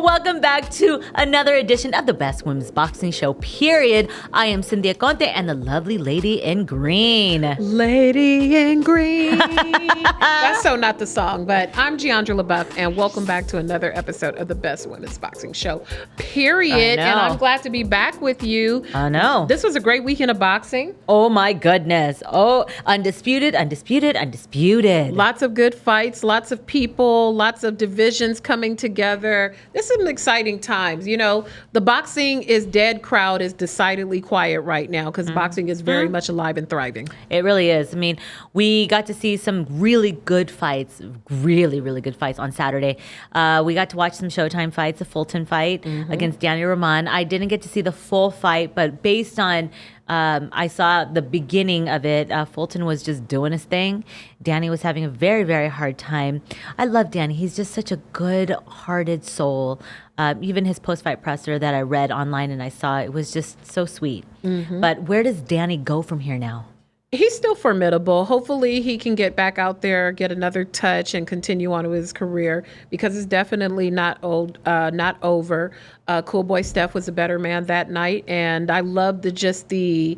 Welcome back to another edition of the Best Women's Boxing Show, period. I am Cynthia Conte and the lovely lady in green. Lady in green. That's so not the song, but I'm Jeandra LeBeauf, and welcome back to another episode of the Best Women's Boxing Show, period. And I'm glad to be back with you. I know. This was a great weekend of boxing. Oh my goodness. Oh, undisputed. Lots of good fights, lots of people, lots of divisions coming together. This is some exciting times. You know, the boxing is dead crowd is decidedly quiet right now because boxing is very much alive and thriving. It really is. I mean, we got to see some really good fights, really good fights on Saturday. We got to watch some Showtime fights, the Fulton fight against Danny Rahman. I didn't get to see the full fight, but based on I saw the beginning of it. Fulton was just doing his thing. Danny was having a very hard time. I love Danny. He's just such a good-hearted soul. Even his post-fight presser that I read online and I saw, it was just so sweet. But where does Danny go from here now? He's still formidable. Hopefully he can get back out there, get another touch, and continue on with his career because it's definitely not over. Cool Boy Steph was a better man that night, and I loved the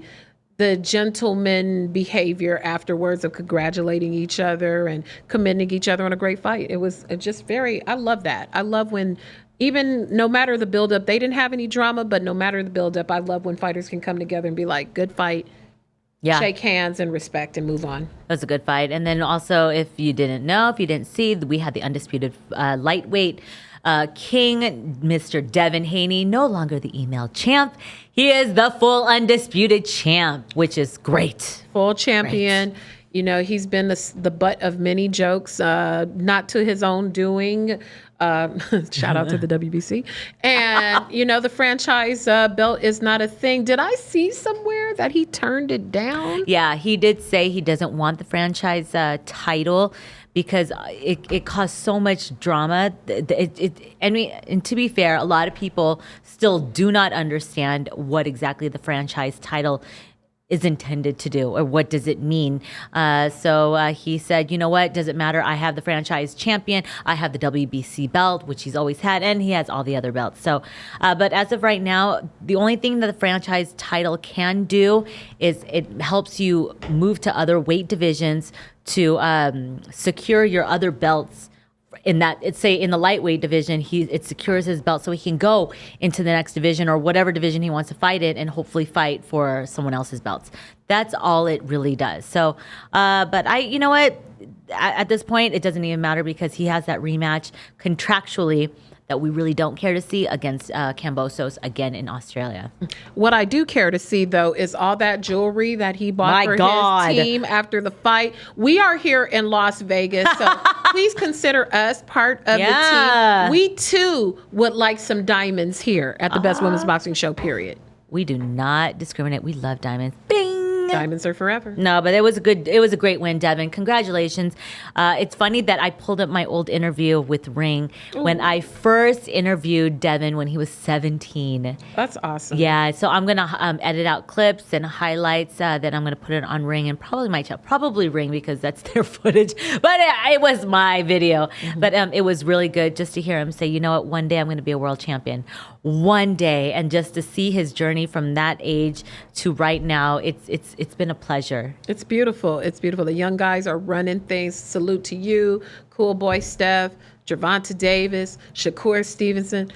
gentleman behavior afterwards of congratulating each other and commending each other on a great fight. It was just I love that. I love when even no matter the buildup, they didn't have any drama, but no matter the buildup, I love when fighters can come together and be like, good fight. Yeah. Shake hands and respect and move on. That was a good fight. And then also, if you didn't see, we had the undisputed lightweight king, Mr. Devin Haney, no longer the email champ. He is the full undisputed champ, which is great. Full champion. Great. You know, he's been the butt of many jokes, not to his own doing. Shout out to the WBC. And, you know, the franchise belt is not a thing. Did I see somewhere that he turned it down? Yeah, he did say he doesn't want the franchise title because it caused so much drama. And to be fair, a lot of people still do not understand what exactly the franchise title is intended to do, or what does it mean? So he said, you know what, doesn't matter. I have the franchise champion. I have the WBC belt, which he's always had, and he has all the other belts. So, but as of right now, the only thing that the franchise title can do is it helps you move to other weight divisions to secure your other belts. In that, it's say in the lightweight division, it secures his belt so he can go into the next division or whatever division he wants to fight in and hopefully fight for someone else's belts. That's all it really does. So, but you know what? At this point, it doesn't even matter because he has that rematch contractually that we really don't care to see against Kambosos again in Australia. What I do care to see, though, is all that jewelry that he bought his team after the fight. We are here in Las Vegas, so please consider us part of the team. We, too, would like some diamonds here at the Best Women's Boxing Show, period. We do not discriminate. We love diamonds. Bing! Diamonds are forever. No, but it was a great win, Devin. Congratulations. It's funny that I pulled up my old interview with Ring when I first interviewed Devin when he was 17. That's awesome. Yeah, so I'm going to edit out clips and highlights that I'm going to put it on Ring and probably Ring because that's their footage. But it was my video. But it was really good just to hear him say, you know what, one day I'm going to be a world champion. One day. And just to see his journey from that age to right now, it's been a pleasure. It's beautiful. It's beautiful. The young guys are running things. Salute to you, Cool Boy Steph, Gervonta Davis, Shakur Stevenson.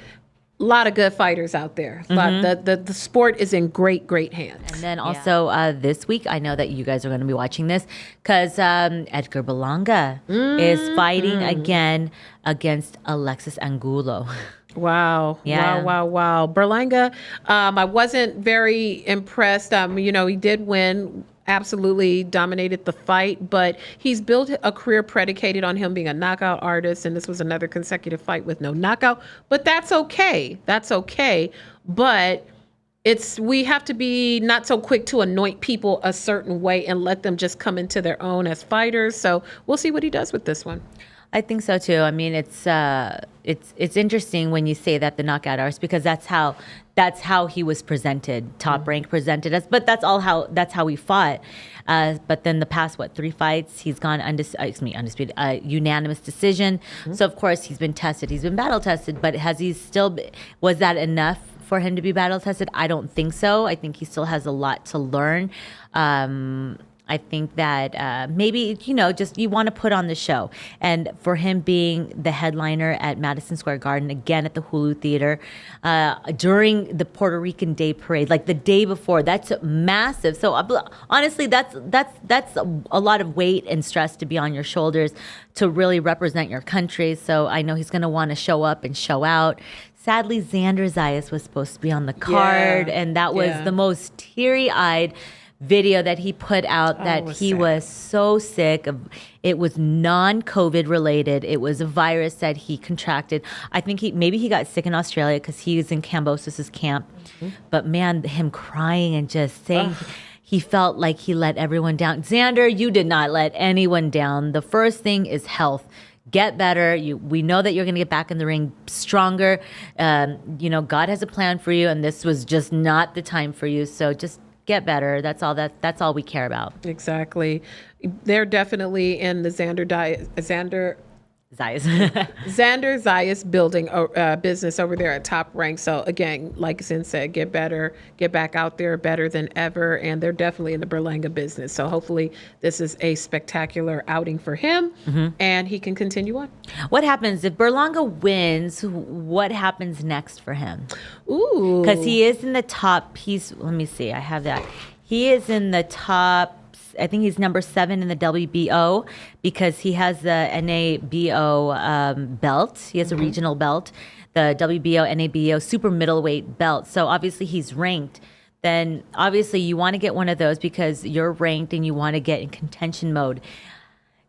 A lot of good fighters out there. The sport is in great hands. And then also this week, I know that you guys are going to be watching this because Edgar Berlanga is fighting again against Alexis Angulo. Wow. Yeah. Wow. Berlanga, I wasn't very impressed. You know, he did win, absolutely dominated the fight, but he's built a career predicated on him being a knockout artist, and this was another consecutive fight with no knockout, but that's okay. But we have to be not so quick to anoint people a certain way and let them just come into their own as fighters. So we'll see what he does with this one. I think so too. I mean, it's interesting when you say that, the knockout artist, because that's how he was presented. Top Rank presented us, but that's how he fought. But then the past 3 fights, he's gone undisputed, unanimous decision. So of course he's been tested. He's been battle tested, but was that enough for him to be battle tested? I don't think so. I think he still has a lot to learn. I think that maybe, just you want to put on the show. And for him being the headliner at Madison Square Garden, again at the Hulu Theater, during the Puerto Rican Day Parade, like the day before, that's massive. So honestly, that's a lot of weight and stress to be on your shoulders to really represent your country. So I know he's going to want to show up and show out. Sadly, Xander Zayas was supposed to be on the card, and that was the most teary-eyed video that he put out, that he was so sick of. It was non-COVID related. It was a virus that he contracted. I think maybe he got sick in Australia because he was in Cambosis's camp. But man, him crying and just saying he felt like he let everyone down. Xander, you did not let anyone down. The first thing is health. Get better. We know that you're going to get back in the ring stronger. God has a plan for you, and this was just not the time for you. So just get better. That's all we care about. Exactly. They're definitely in the Xander Zayas building business over there at Top Rank. So again, like Zin said, get better, get back out there better than ever. And they're definitely in the Berlanga business. So hopefully this is a spectacular outing for him and he can continue on. What happens if Berlanga wins? What happens next for him? Ooh. Because he is in the top piece. Let me see. I have that. He is in the top. I think he's number 7 in the WBO because he has the NABO belt. He has a regional belt, the WBO, NABO super middleweight belt. So obviously he's ranked. Then obviously you want to get one of those because you're ranked and you want to get in contention mode.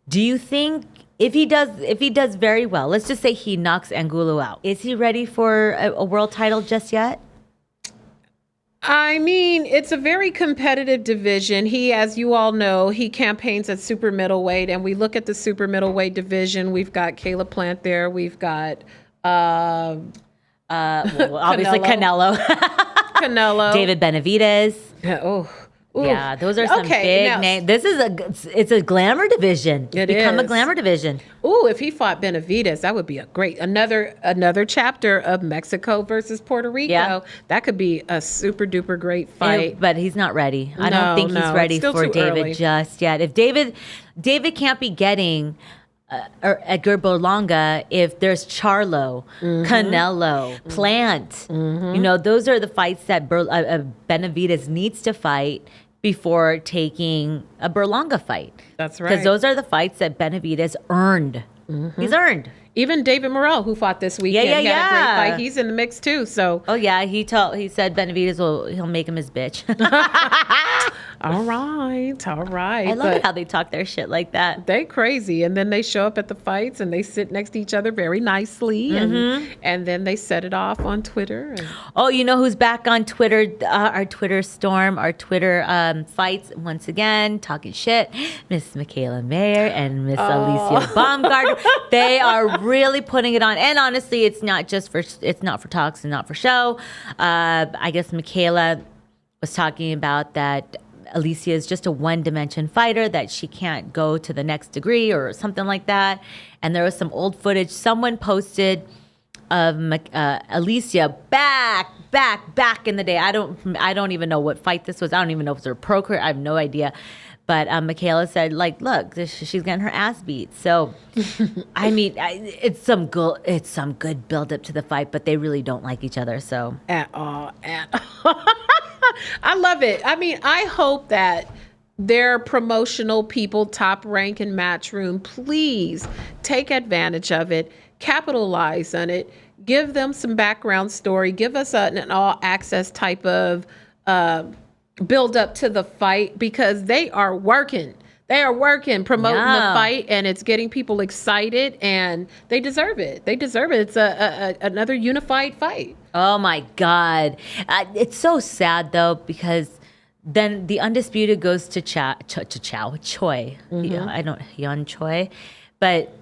Do you think if he does very well, let's just say he knocks Angulo out, is he ready for a world title just yet? I mean, it's a very competitive division. He, as you all know, he campaigns at super middleweight, and we look at the super middleweight division. We've got Caleb Plant there. We've got obviously Canelo. Canelo. David Benavidez. Ooh. Yeah, those are some big names. It's a glamour division. It's become a glamour division. Ooh, if he fought Benavidez, that would be another chapter of Mexico versus Puerto Rico. Yeah. That could be a super duper great fight. But he's not ready. I don't think he's ready for David just yet. If David can't be getting Edgar Berlanga, if there's Charlo, Canelo, Plant, those are the fights that Benavidez needs to fight before taking a Berlanga fight. That's right. Because those are the fights that Benavidez earned. He's earned. Even David Morrell, who fought this weekend, he had a great fight. He's in the mix too. So he said Benavidez he'll make him his bitch. All right. I love it how they talk their shit like that. They crazy, and then they show up at the fights and they sit next to each other very nicely, and then they set it off on Twitter. You know who's back on Twitter? Our Twitter storm, our Twitter fights once again, talking shit. Miss Michaela Mayer and Miss Alicia Baumgartner. They are really putting it on, and honestly, it's not for talks and not for show. I guess Michaela was talking about that Alicia is just a one-dimension fighter, that she can't go to the next degree or something like that. And there was some old footage someone posted of Alicia back in the day. I don't even know what fight this was. I don't even know if it was her pro career. I have no idea. But Michaela said, look, she's getting her ass beat. So, I mean, it's some good build up to the fight, but they really don't like each other. So at all. I love it. I mean, I hope that their promotional people, Top Rank and Matchroom, please take advantage of it, capitalize on it, give them some background story, give us an all access type of build up to the fight, because they are working. They are working, promoting the Yeah. fight, and it's getting people excited, and they deserve it. They deserve it. It's another unified fight. Oh my God. It's so sad though, because then the undisputed goes to Choi. I don't, Hyun Choi. But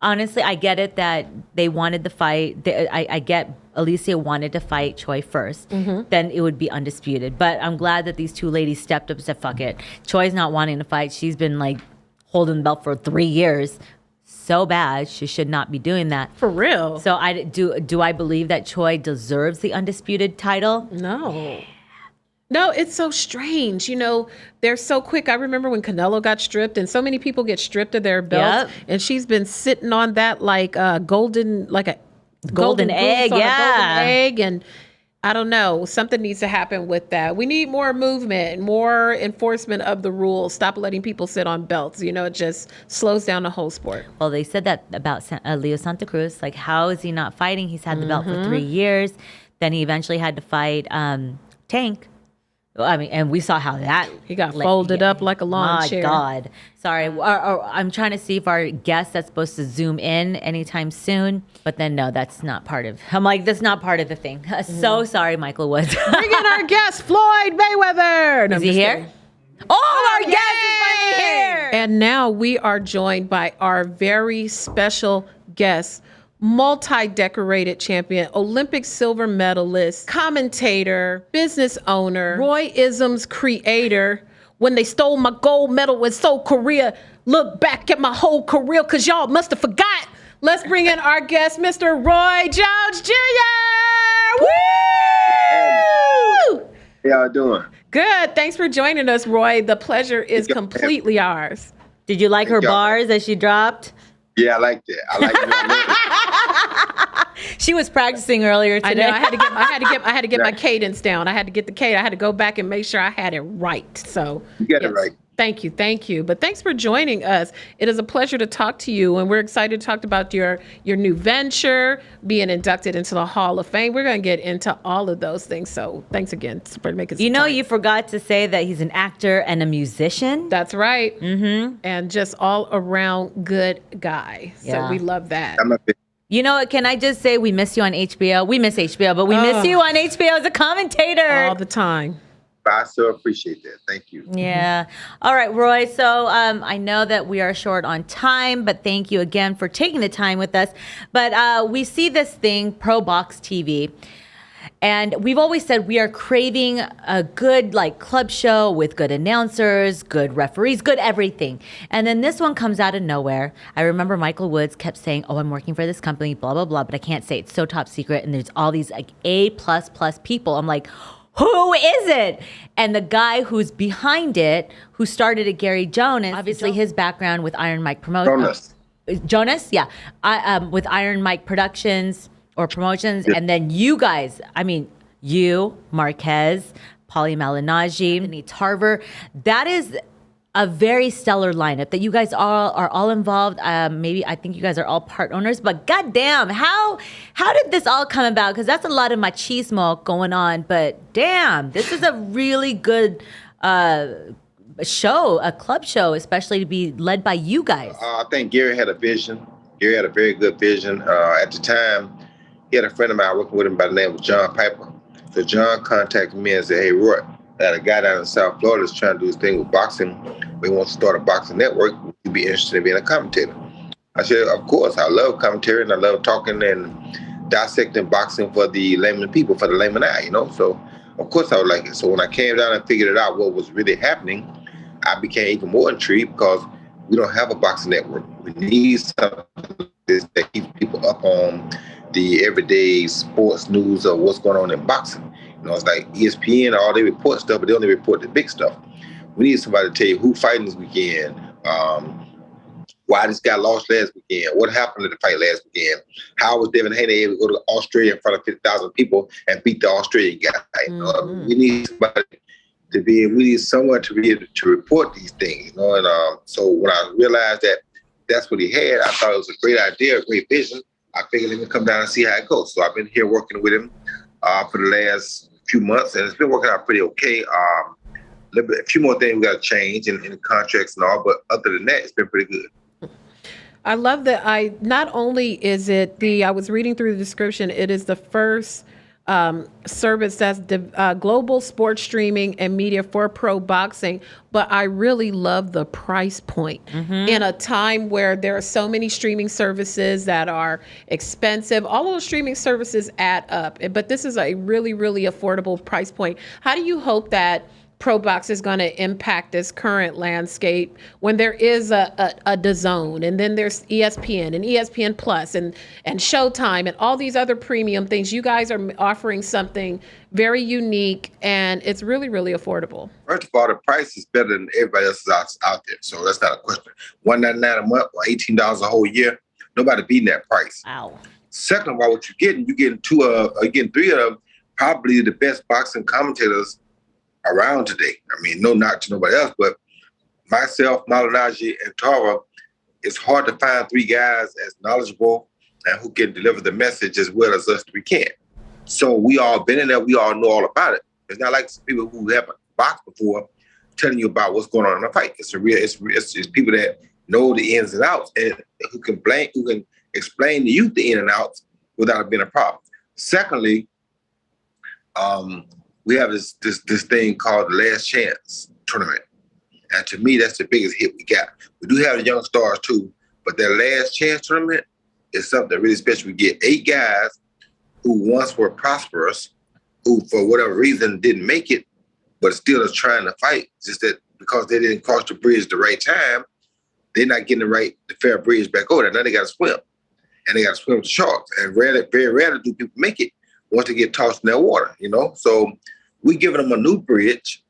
honestly, I get it that they wanted the fight. I get Alicia wanted to fight Choi first. Then it would be undisputed. But I'm glad that these two ladies stepped up and said, fuck it. Choi's not wanting to fight. She's been like holding the belt for 3 years. So bad. She should not be doing that. For real. So do I believe that Choi deserves the undisputed title? No. No, it's so strange. You know, they're so quick. I remember when Canelo got stripped, and so many people get stripped of their belts, and she's been sitting on that like a golden egg, Golden egg, and I don't know. Something needs to happen with that. We need more movement, more enforcement of the rules. Stop letting people sit on belts. You know, it just slows down the whole sport. Well, they said that about Leo Santa Cruz. Like, how is he not fighting? He's had the belt for 3 years. Then he eventually had to fight Tank. I mean, and we saw how that... He got folded up like a lawn chair. My God. Sorry. I'm trying to see if our guest that's supposed to zoom in anytime soon. But then, no, that's not part of... I'm like, that's not part of the thing. So sorry, Michael Woods. Bring in our guest, Floyd Mayweather. No, is he here? Oh, our guest is finally here. And now we are joined by our very special guest, multi-decorated champion, Olympic silver medalist, commentator, business owner, Roy-isms creator. When they stole my gold medal in Seoul, Korea, look back at my whole career because y'all must have forgot. Let's bring in our guest, Mr. Roy Jones Jr. Woo! How y'all doing? Good. Thanks for joining us, Roy. The pleasure is completely ours. Did you like her bars that she dropped? Yeah, I like that. I like that. She was practicing earlier today. I know. I had to get my cadence down. I had to get the cadence. I had to go back and make sure I had it right. So You got it right. Thank you. But thanks for joining us. It is a pleasure to talk to you, and we're excited to talk about your new venture, being inducted into the Hall of Fame. We're going to get into all of those things. So thanks again for making some time. You forgot to say that he's an actor and a musician. That's right. Mm-hmm. And just all around good guy. Yeah. So we love that. I'm a bit. You know what? Can I just say we miss you on HBO? We miss HBO, but we miss you on HBO as a commentator. All the time. I so appreciate that. Thank you. Yeah. All right, Roy. So I know that we are short on time, but thank you again for taking the time with us. But we see this thing, ProBoxTV, and we've always said we are craving a good club show with good announcers, good referees, good everything. And then this one comes out of nowhere. I remember Michael Woods kept saying, "Oh, I'm working for this company, blah blah blah," but I can't say it's so top secret. And there's all these A++ people. I'm like, who is it? And the guy who's behind it, who started it, Gary Jonas, obviously his background with Iron Mike Promotions. Jonas, yeah. With Iron Mike Productions or Promotions. Yeah. And then you guys, you, Marquez, Paulie Malignaggi, Anthony Tarver. That is a very stellar lineup that you guys are all involved. I think you guys are all part owners, but goddamn, how did this all come about? Because that's a lot of machismo going on, but damn, this is a really good show, a club show, especially to be led by you guys. I think Gary had a vision. Gary had a very good vision. At the time, he had a friend of mine working with him by the name of John Piper. So John contacted me and said, "Hey, Roy, I got a guy down in South Florida that's trying to do his thing with boxing. We want to start a boxing network. Would you be interested in being a commentator?" I said, "Of course. I love commentary and I love talking and dissecting boxing for the layman people, for the layman eye, So, of course, I would like it." So when I came down and figured it out what was really happening, I became even more intrigued because we don't have a boxing network. We need something that keeps people up on the everyday sports news of what's going on in boxing. It's like ESPN, all they report stuff, but they only report the big stuff. We need somebody to tell you who fighting this weekend, why this guy lost last weekend, what happened at the fight last weekend, how was Devin Haney able to go to Australia in front of 50,000 people and beat the Australian guy. We need somebody we need someone to be able to report these things. And so when I realized that that's what he had, I thought it was a great idea, a great vision. I figured let me come down and see how it goes. So I've been here working with him for the last few months, and it's been working out pretty okay. a few more things we got to change in the contracts and all, but other than that, it's been pretty good. I love that. Not only is it I was reading through the description, it is the first service that's global sports streaming and media for pro boxing, but I really love the price point. In a time where there are so many streaming services that are expensive. All of those streaming services add up, but this is a really, really affordable price point. How do you hope that ProBox is going to impact this current landscape when there is a DAZN, and then there's ESPN and ESPN Plus and Showtime and all these other premium things? You guys are offering something very unique, and it's really, really affordable. First of all, the price is better than everybody else out there, so that's not a question. $199 a month or $18 a whole year, nobody beating that price. Wow. Second of all, what you're getting three of them, probably the best boxing commentators around today. I mean, no knock to nobody else, but myself, Malinaji, and Tara, it's hard to find three guys as knowledgeable and who can deliver the message as well as us three can. So we all been in there. We all know all about it. It's not like people who haven't boxed before telling you about what's going on in a fight. It's people that know the ins and outs and who can explain to you the in and outs without it being a problem. Secondly, we have this thing called the Last Chance tournament. And to me, that's the biggest hit we got. We do have the young stars too, but that Last Chance tournament is something really special. We get 8 guys who once were prosperous, who for whatever reason didn't make it, but still is trying to fight. Just that because they didn't cross the bridge at the right time, they're not getting the fair bridge back over there. Now they got to swim. And they got to swim with sharks. And very rarely do people make it once they get tossed in that water, So we giving them a new bridge.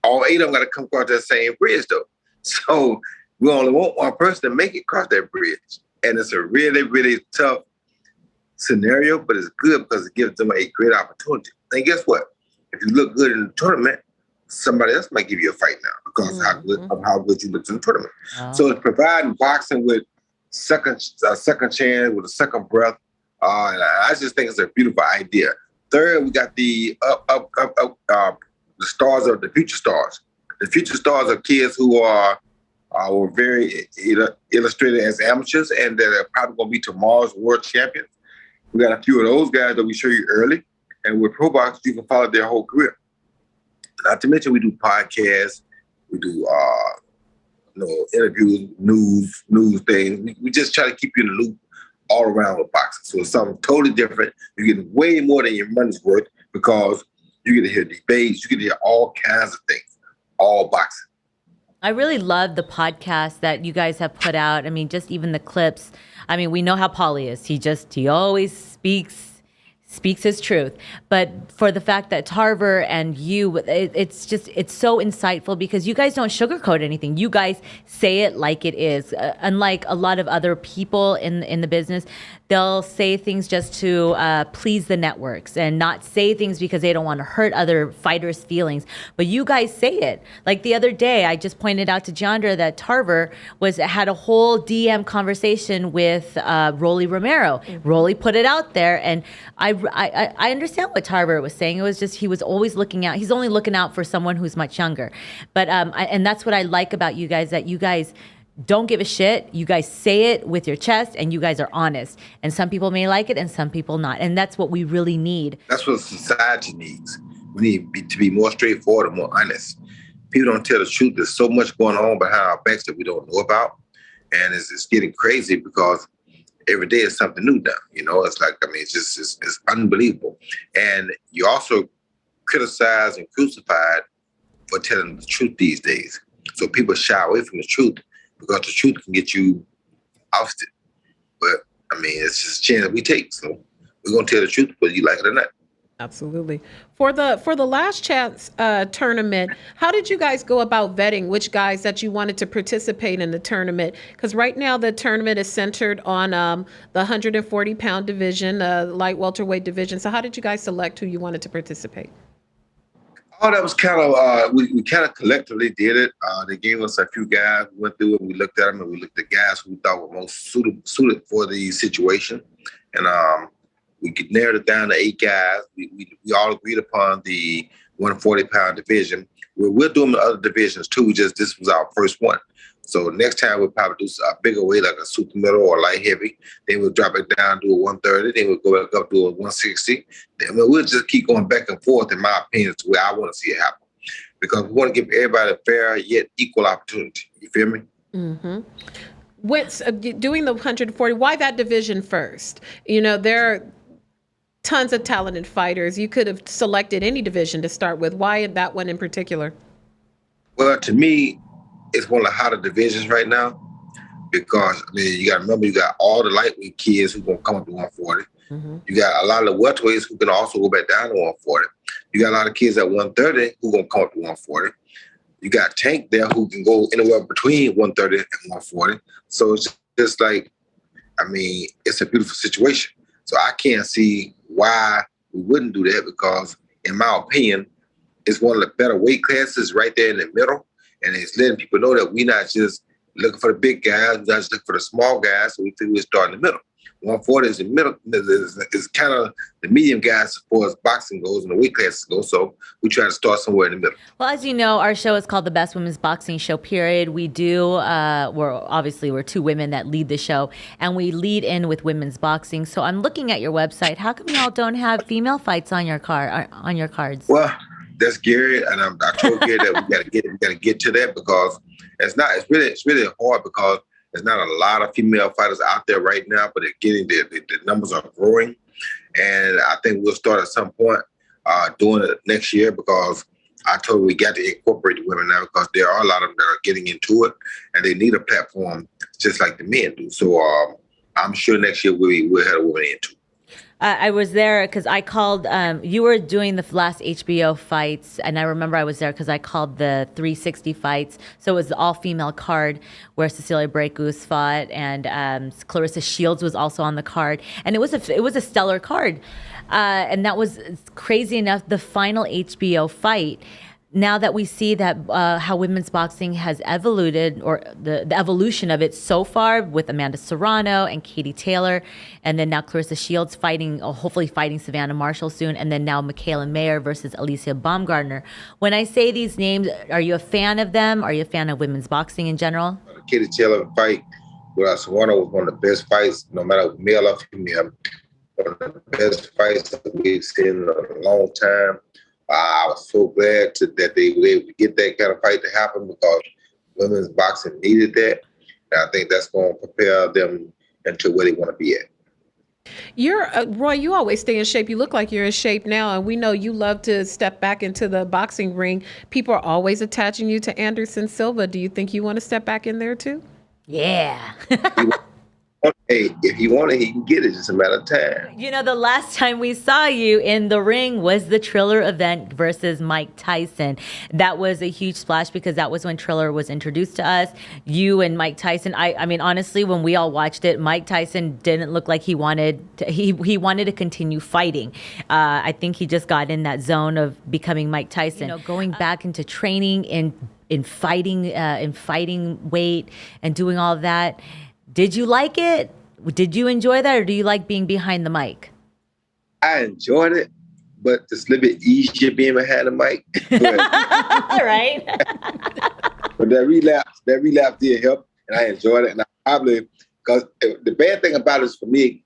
All 8 of them got to come across that same bridge, though. So we only want one person to make it across that bridge. And it's a really, really tough scenario, but it's good because it gives them a great opportunity. And guess what? If you look good in the tournament, somebody else might give you a fight now because of how good you look in the tournament. Oh. So it's providing boxing with second chance, with a second breath. And I just think it's a beautiful idea. Third, we got the the stars of the future stars. The future stars are kids who were very illustrated as amateurs, and that are probably going to be tomorrow's world champions. We got a few of those guys that we show you early, and with ProBox, you can follow their whole career. Not to mention, we do podcasts, we do interviews, news things. We just try to keep you in the loop all around with boxing. So it's something totally different. You're getting way more than your money's worth because you get to hear debates, you get to hear all kinds of things, all boxing. I really love the podcast that you guys have put out. I mean, just even the clips. I mean, we know how Paulie is. He always speaks his truth. But for the fact that Tarver and you, it's so insightful because you guys don't sugarcoat anything. You guys say it like it is. Unlike a lot of other people in the business, they'll say things just to please the networks and not say things because they don't want to hurt other fighters' feelings. But you guys say it. Like the other day, I just pointed out to Jeandra that Tarver had a whole DM conversation with Rolly Romero. Mm-hmm. Rolly put it out there, and I understand what Tarver was saying. It was just he was always looking out. He's only looking out for someone who's much younger. But and that's what I like about you guys, that you guys don't give a shit. You guys say it with your chest, and you guys are honest. And some people may like it, and some people not. And that's what we really need. That's what society needs. We need to be more straightforward and more honest. People don't tell the truth. There's so much going on behind our backs that we don't know about, and it's getting crazy because every day is something new now. It's like, it's unbelievable. And you also criticized and crucified for telling the truth these days. So people shy away from the truth because the truth can get you ousted. But, it's just a chance that we take. So we're going to tell the truth, whether you like it or not. Absolutely. For the Last Chance tournament, how did you guys go about vetting which guys that you wanted to participate in the tournament? Because right now the tournament is centered on the 140-pound division, light welterweight division. So how did you guys select who you wanted to participate? Oh, that was kind of, we kind of collectively did it. They gave us a few guys. We went through it, we looked at them, and we looked at guys who we thought were most suited for the situation. And we narrowed it down to 8 guys. We all agreed upon the 140-pound division. we're doing the other divisions too. Just this was our first one. So next time we'll probably do a bigger weight like a super middle or light heavy. Then we'll drop it down to a 130. Then we'll go back up to a 160. Then we'll just keep going back and forth, in my opinion, to where I want to see it happen. Because we want to give everybody a fair yet equal opportunity. You feel me? Mm-hmm. With doing the 140, why that division first? You know, there are tons of talented fighters. You could have selected any division to start with. Why that one in particular? Well, to me, it's one of the hotter divisions right now because, I mean, you got to remember, you got all the lightweight kids who going to come up to 140. Mm-hmm. You got a lot of the welterweights who can also go back down to 140. You got a lot of kids at 130 who going to come up to 140. You got Tank there who can go anywhere between 130 and 140. So it's just like, I mean, it's a beautiful situation. So I can't see why we wouldn't do that because, in my opinion, it's one of the better weight classes right there in the middle. And it's letting people know that we're not just looking for the big guys, we're not just looking for the small guys. So we think we'll start in the middle. 140 is the middle, is kind of the medium guys as far as boxing goes and the weight classes go. So we try to start somewhere in the middle. Well, as you know, our show is called the Best Women's Boxing Show, period. We do, we're two women that lead the show, and we lead in with women's boxing. So I'm looking at your website. How come y'all don't have female fights on your cards? Well, that's Gary, and I told Gary that we got to get to that because it's really hard because there's not a lot of female fighters out there right now, but the numbers are growing. And I think we'll start at some point doing it next year because I told we got to incorporate the women now because there are a lot of them that are getting into it and they need a platform just like the men do. So I'm sure next year we'll have a woman into it. I was there because I called, you were doing the last HBO fights, and I remember I was there because I called the 360 fights. So it was the all-female card where Cecilia Brækhus fought, and Clarissa Shields was also on the card. And it was a stellar card. And that was crazy enough, the final HBO fight. Now that we see that how women's boxing has evolved, or the evolution of it so far with Amanda Serrano and Katie Taylor, and then now Clarissa Shields hopefully fighting Savannah Marshall soon, and then now Michaela Mayer versus Alicia Baumgardner. When I say these names, are you a fan of them? Are you a fan of women's boxing in general? The Katie Taylor fight with Serrano was one of the best fights, no matter male or female. One of the best fights that we've seen in a long time. I was so glad that they were able to get that kind of fight to happen because women's boxing needed that. And I think that's going to prepare them into where they want to be at. You're Roy, you always stay in shape. You look like you're in shape now, and we know you love to step back into the boxing ring. People are always attaching you to Anderson Silva. Do you think you want to step back in there too? Yeah. Hey, if you want it, he can get it. It's just a matter of time. You know, the last time we saw you in the ring was the Triller event versus Mike Tyson. That was a huge splash because that was when Triller was introduced to us. You and Mike Tyson. I mean, honestly, when we all watched it, Mike Tyson didn't look like he wanted to continue fighting. I think he just got in that zone of becoming Mike Tyson. You know, going back into training in fighting weight and doing all of that. Did you like it? Did you enjoy that, or do you like being behind the mic? I enjoyed it, but it's a little bit easier being behind the mic. Right. But that relapse did help, and I enjoyed it. And I probably, because the bad thing about it is for me,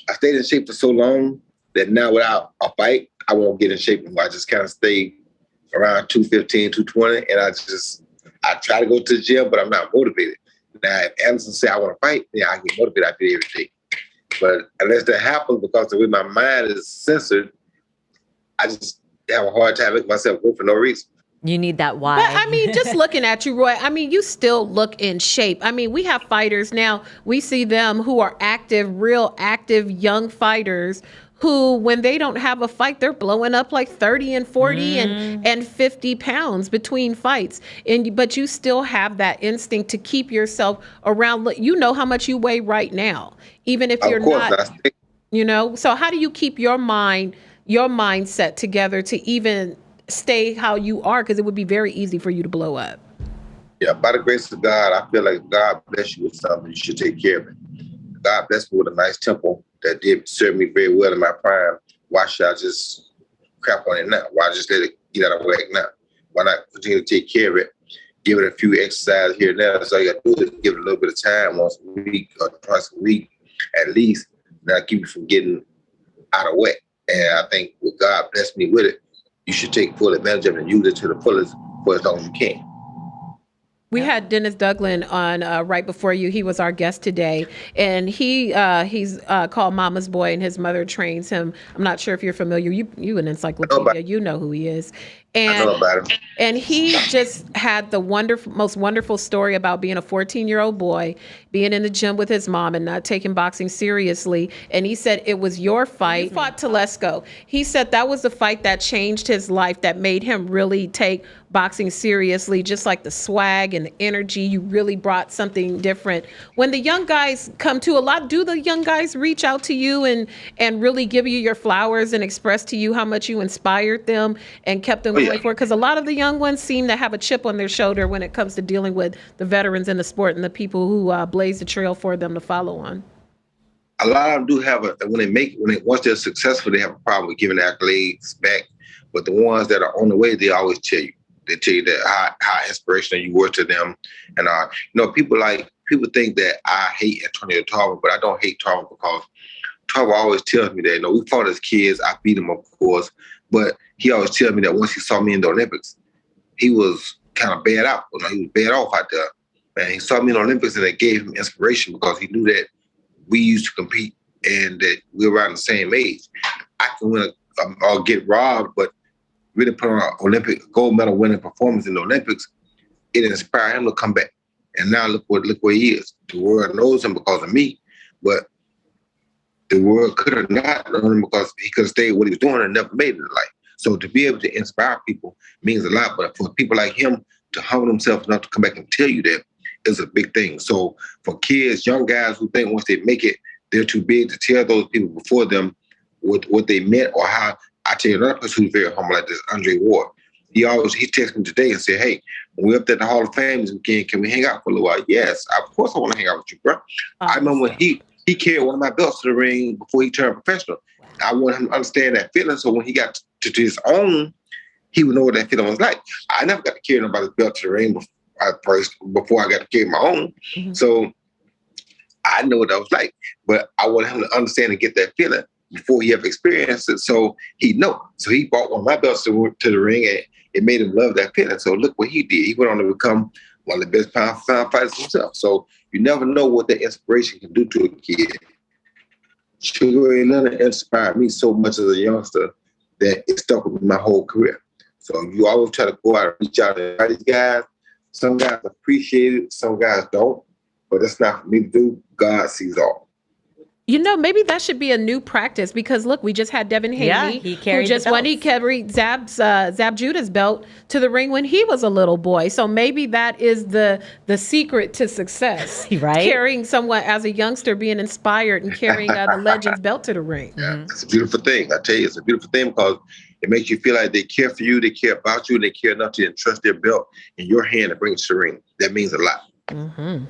I stayed in shape for so long that now without a fight, I won't get in shape anymore. I just kind of stay around 215, 220, and I try to go to the gym, but I'm not motivated. Now, if Anderson say I want to fight, I get motivated. I do it every day. But unless that happens, because the way my mind is censored, I just have a hard time making myself go for no reason. You need that why. But I mean, just looking at you, Roy, I mean, you still look in shape. I mean, we have fighters now. We see them who are active, real active young fighters who, when they don't have a fight, they're blowing up like 30 and 40 and 50 pounds between fights. But you still have that instinct to keep yourself around. You know how much you weigh right now, even if you're not, you know. So how do you keep your mindset together to even stay how you are? Because it would be very easy for you to blow up. Yeah, by the grace of God, I feel like God bless you with something. You should take care of it. God bless me with a nice temple that did serve me very well in my prime. Why should I just crap on it now? Why just let it get out of whack now? why not continue to take care of it? Give it a few exercises here and there. That's all you got to do is give it a little bit of time once a week or twice a week at least. That'll keep you from getting out of whack. And I think with God blessed me with it, you should take full advantage of it and use it to the fullest for as long as you can. We had Dennis Douglin on right before you. He was our guest today, and he's called Mama's Boy, and his mother trains him. I'm not sure if you're familiar. You an encyclopedia. You know who he is. And, I know about him. And he just had the most wonderful story about being a 14-year-old boy, being in the gym with his mom and not taking boxing seriously. And he said it was your fight. You fought Telesco. He said that was the fight that changed his life, that made him really take boxing seriously, just like the swag and the energy. You really brought something different. When the young guys come to do the young guys reach out to you and really give you your flowers and express to you how much you inspired them and kept them going for it? Because a lot of the young ones seem to have a chip on their shoulder when it comes to dealing with the veterans in the sport and the people who blaze the trail for them to follow on. A lot of them do have once they're successful, they have a problem with giving accolades back. But the ones that are on the way, they always tell you. They tell you that how inspirational you were to them. And people think that I hate Antonio Tarver, but I don't hate Tarver because Tarver always tells me that, we fought as kids. I beat him, of course, but he always tells me that once he saw me in the Olympics, he was kind of bad out. He was bad off out there. And he saw me in the Olympics, and it gave him inspiration because he knew that we used to compete and that we were around the same age. I can win or get robbed, but really put on an Olympic gold medal winning performance in the Olympics. It inspired him to come back. And now look where he is. The world knows him because of me, but the world could have not known him because he could have stayed what he was doing and never made it in life. So to be able to inspire people means a lot. But for people like him to humble themselves enough to come back and tell you that is a big thing. So for kids, young guys who think once they make it, they're too big to tell those people before them what they meant or how. I tell you another person who's very humble like this, Andre Ward. He texted me today and said, "Hey, when we're up there at the Hall of Fame this weekend, can we hang out for a little while?" Yes, of course I want to hang out with you, bro. I remember when he carried one of my belts to the ring before he turned professional. I want him to understand that feeling so when he got to his own, he would know what that feeling was like. I never got to carry nobody's belt to the ring before I got to carry my own. Mm-hmm. So I know what that was like. But I want him to understand and get that feeling before he ever experienced it, so he'd know. So he brought one of my belts to the ring, and it made him love that feeling. So look what he did. He went on to become one of the best pound fighters himself. So you never know what that inspiration can do to a kid. Sugar Ray Leonard inspired me so much as a youngster that it stuck with me my whole career. So you always try to go out and reach out and these guys. Some guys appreciate it, some guys don't. But that's not for me to do. God sees all. Maybe that should be a new practice because look, we just had Devin Haney, he carried he carried Zab Judah's belt to the ring when he was a little boy. So maybe that is the secret to success, right? Carrying someone as a youngster, being inspired and carrying the legend's belt to the ring. Yeah, it's a beautiful thing. I tell you, it's a beautiful thing because it makes you feel like they care for you, they care about you, and they care enough to entrust their belt in your hand and bring it to the ring. That means a lot. Mm-hmm.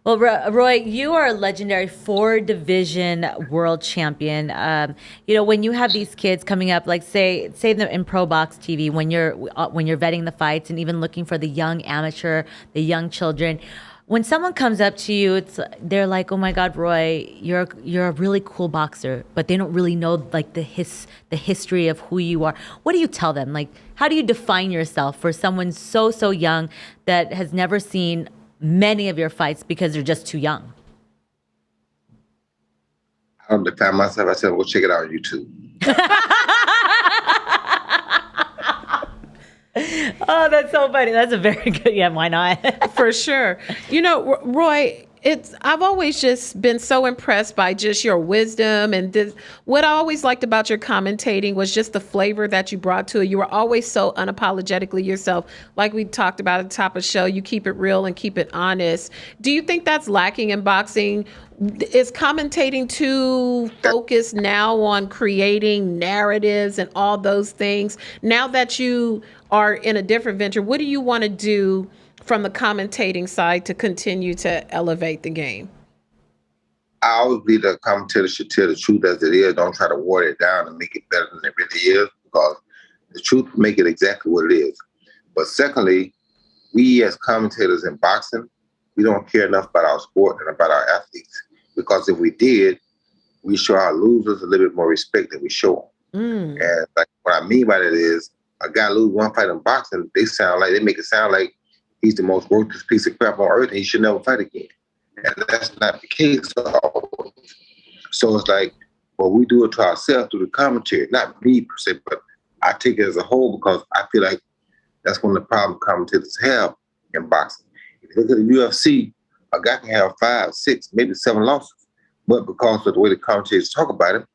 Well, Roy, you are a legendary 4-division world champion. When you have these kids coming up, like say them in ProBoxTV, when you're vetting the fights and even looking for the young amateur, the young children, when someone comes up to you, they're like, "Oh my God, Roy, you're a really cool boxer," but they don't really know like the history of who you are. What do you tell them? Like, how do you define yourself for someone so young that has never seen many of your fights because they're just too young? I don't define myself. I said, well, check it out on YouTube. Oh, that's so funny. That's a very good, yeah, why not? For sure. Roy, I've always just been so impressed by just your wisdom and what I always liked about your commentating was just the flavor that you brought to it. You were always so unapologetically yourself. Like we talked about at the top of the show, you keep it real and keep it honest. Do you think that's lacking in boxing? Is commentating too focused now on creating narratives and all those things? Now that you are in a different venture, what do you want to do from the commentating side to continue to elevate the game? I always believe that commentators should tell the truth as it is. Don't try to water it down and make it better than it really is, because the truth will make it exactly what it is. But secondly, we as commentators in boxing, we don't care enough about our sport and about our athletes. Because if we did, we show our losers a little bit more respect than we show them. And like what I mean by that is, a guy lose one fight in boxing, they make it sound like he's the most worthless piece of crap on earth and he should never fight again. And that's not the case always. So it's like, well, we do it to ourselves through the commentary. Not me per se, but I take it as a whole because I feel like that's one of the problems commentators have in boxing. If you look at the UFC, a guy can have 5, 6, maybe 7 losses. But because of the way the commentators talk about him,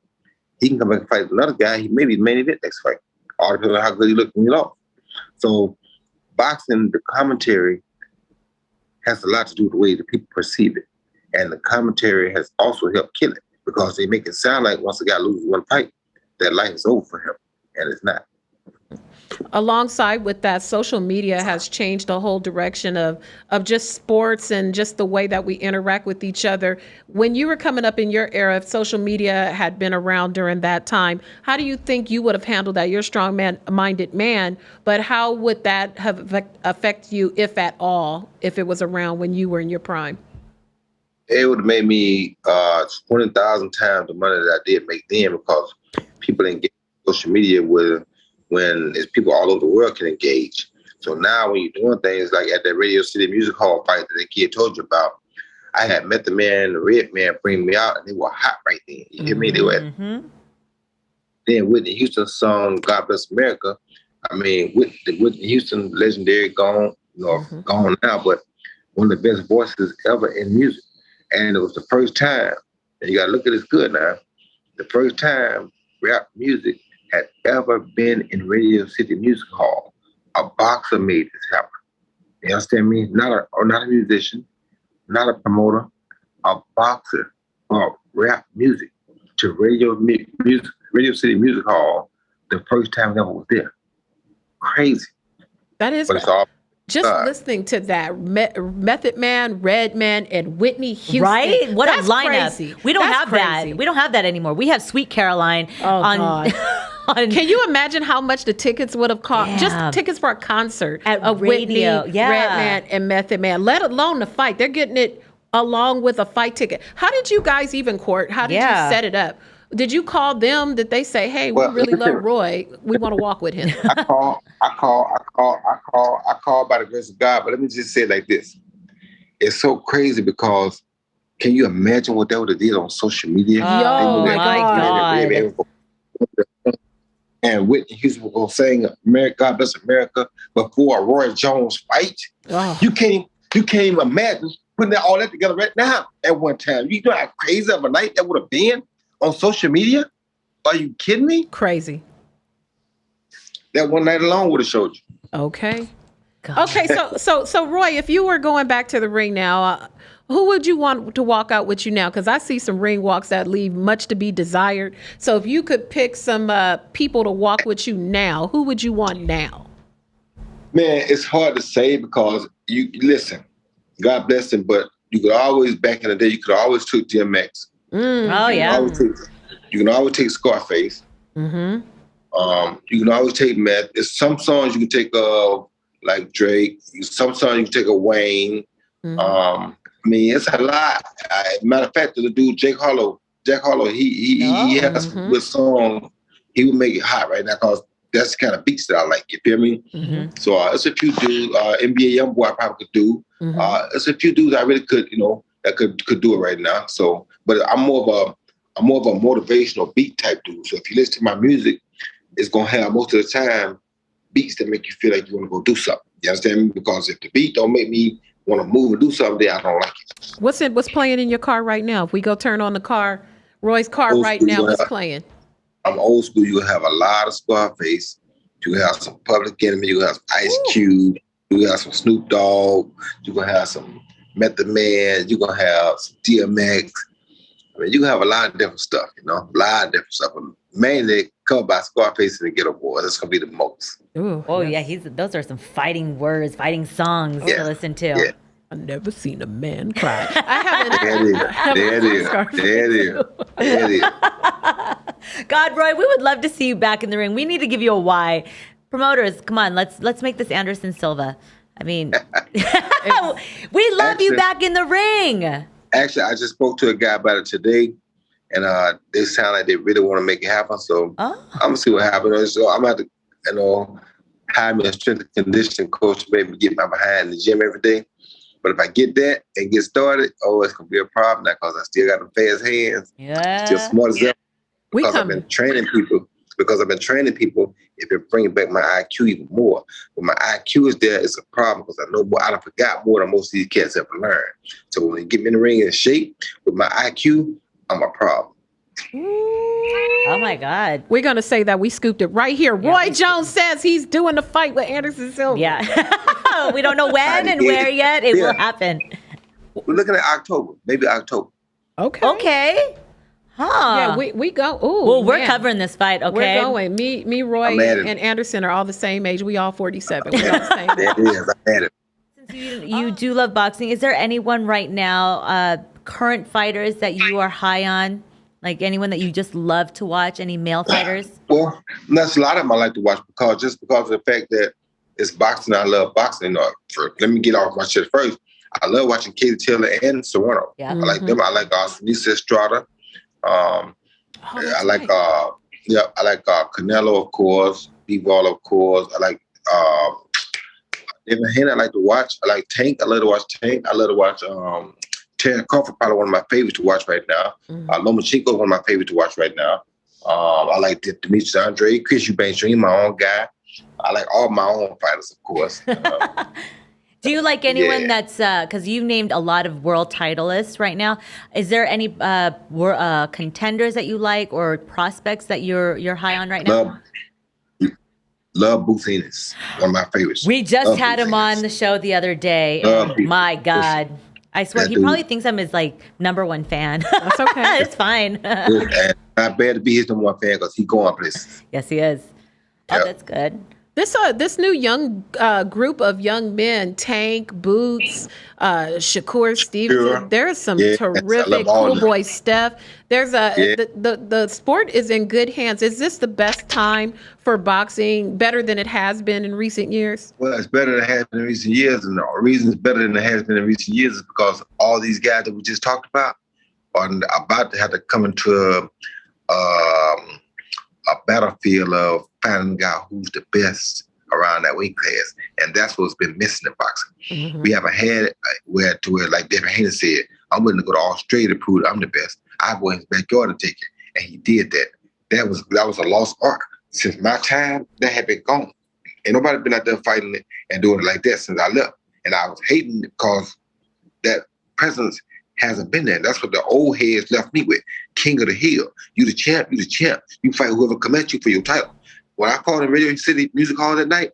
he can come back and fight another guy. He may be the main event next fight. All depends on how good he looks when he lost. So boxing, the commentary has a lot to do with the way the people perceive it. And the commentary has also helped kill it because they make it sound like once a guy loses one fight, that life is over for him. And it's not. Alongside with that, social media has changed the whole direction of just sports and just the way that we interact with each other. When you were coming up in your era, if social media had been around during that time, how do you think you would have handled that? You're a strong-minded man, but how would that have affect you, if at all, if it was around when you were in your prime? It would have made me 20,000 times the money that I did make then because people engage with social media when it's people all over the world can engage. So now when you're doing things like at that Radio City Music Hall fight that the kid told you about, I had Method Man and Redman bring me out and they were hot right then. You hear me? They were then Whitney Houston's song, God Bless America. I mean, Whitney Houston, legendary, gone now, but one of the best voices ever in music. And it was the first time, and you gotta look at this good now, the first time rap music had ever been in Radio City Music Hall. A boxer made this happen. You understand me? Not a musician, not a promoter, a boxer brought rap music to Radio City Music Hall the first time it ever was there. Crazy. That is. But it's all just listening to that, Method Man, Redman, and Whitney Houston. Right? What That's a lineup. Crazy. We don't That's have crazy. that. We don't have that anymore. We have Sweet Caroline God. Can you imagine how much the tickets would have cost? Yeah. Just tickets for a concert At of radio, Whitney, Redman, and Method Man, let alone the fight. They're getting it along with a fight ticket. How did you guys even court? How did you set it up? Did you call them? Did they say, hey, we really love Roy. We want to walk with him? I call by the grace of God. But let me just say it like this. It's so crazy because can you imagine what they would have did on social media? Oh, my God. And Whitney Houston was going to sing America, God Bless America before a Roy Jones fight. Oh. You can't even imagine putting all that together right now at one time. You know how crazy of a night that would have been on social media? Are you kidding me? Crazy. That one night alone would have showed you. Okay. God. Okay, so Roy, if you were going back to the ring now, who would you want to walk out with you now? Because I see some ring walks that leave much to be desired. So if you could pick some people to walk with you now, who would you want now? Man, it's hard to say because you listen, God bless them, but you could always, back in the day, you could always take DMX. Oh, yeah. You can always take Scarface. You can always take Meth. There's some songs you can take like Drake. Some songs you can take a Wayne. I mean, it's a lot. Matter of fact, the dude Jack Harlow, he has some good songs. He would make it hot right now because that's the kind of beats that I like. You feel me? So there's a few dudes. NBA YoungBoy I probably could do. There's a few dudes I really could, that could do it right now. So, but I'm more of a motivational beat type dude. So if you listen to my music, it's gonna have most of the time beats that make you feel like you want to go do something. You understand me? Because if the beat don't make me want to move and do something, then I don't like it. What's playing in your car right now? If we go turn on the car, Roy's car right now, what's playing? I'm old school. You have a lot of Scarface. You have some Public Enemy. You have some Ice Cube. You have some Snoop Dogg. You gonna have some Method Man. You gonna have some DMX. I mean, you have a lot of different stuff. A lot of different stuff. But mainly covered by Scarface and the Ghetto Boys. That's gonna be the most. Ooh, oh yeah, those are some fighting words, fighting songs to listen to. Yeah. I've never seen a man cry. I haven't. There it is. God, Roy, we would love to see you back in the ring. We need to give you a why. Promoters, come on, let's make this Anderson Silva. I mean, we love you back in the ring. Actually, I just spoke to a guy about it today, and they sound like they really want to make it happen. So I'm gonna see what happens. So I'm about to, hire me a strength and conditioning coach to maybe get my behind in the gym every day. But if I get that and get started, it's gonna be a problem now because I still got them fast hands. Yeah. Still smart as ever. Because I've been training people. If it brings back my IQ even more. When my IQ is there, it's a problem because I know more. I done forgot more than most of these cats ever learned. So when they get me in the ring in shape with my IQ, I'm a problem. Oh my God. We're going to say that we scooped it right here. Yeah, Roy Jones says he's doing the fight with Anderson Silva. Yeah. We don't know when and where yet. It will happen. We're looking at October, maybe October. Okay. Huh. Yeah, we go. Ooh, well, we're covering this fight, okay? We're going. Me, Roy, and Anderson are all the same age. We all 47. We're all the same age. That is, I had it. Since you do love boxing, is there anyone right now, current fighters that you are high on? Like anyone that you just love to watch? Any male fighters? Well, there's a lot of them I like to watch because of the fact that it's boxing. I love boxing. Let me get off my shit first. I love watching Katie Taylor and Serrano. Yeah. I like them. I like Lisa Estrada. I like Canelo, of course, Bivol, of course. I like David Haney. I like to watch. I like Tank. I love to watch Tank. I love to watch Terry Crawford, probably one of my favorites to watch right now. Lomachenko, one of my favorites to watch right now. I like Demetrius Andre, Chris Eubanks, my own guy. I like all my own fighters, of course. Do you like anyone that's, because you've named a lot of world titleists right now. Is there any contenders that you like or prospects that you're high on right now? Love Boots Ennis, one of my favorites. We just had him on the show the other day. My God. I swear, he probably thinks I'm his number one fan. That's okay. It's fine. And I better be his number one fan because he going places. Yes, he is. Oh, that's good. This new young group of young men, Tank, Boots, Shakur Stevenson, there's some terrific cool boy stuff. There's the sport is in good hands. Is this the best time for boxing, better than it has been in recent years? Well, it's better than it has been in recent years. And the reason it's better than it has been in recent years is because all these guys that we just talked about are about to have to come into a battlefield of finding out who's the best around that weight class. And that's what's been missing in boxing. Mm-hmm. We haven't had where like David Haney said, I'm willing to go to Australia to prove I'm the best. I go in his backyard and take it. And he did that. That was a lost art. Since my time, that had been gone. Ain't nobody been out there fighting it and doing it like that since I left. And I was hating it because that presence hasn't been there. That's what the old heads left me with. King of the hill. You the champ, you the champ. You fight whoever come at you for your title. When I called in Radio City Music Hall that night,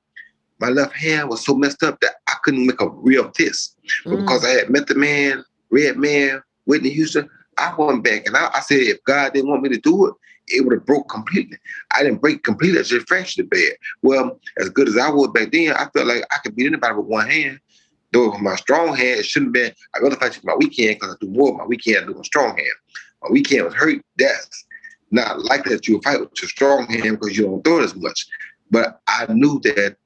my left hand was so messed up that I couldn't make a real fist. But because I had met the man, Redman, Whitney Houston, I went back and I said, if God didn't want me to do it, it would have broke completely. I didn't break completely, I just fractured the bad. Well, as good as I was back then, I felt like I could beat anybody with one hand. Though with my strong hand, it shouldn't have been, I'd rather fight you with my weak hand because I do more with my weak hand than I do with my strong hand. My weak hand was hurt, that's not likely that you'll fight with your strong hand because you don't throw it as much. But I knew that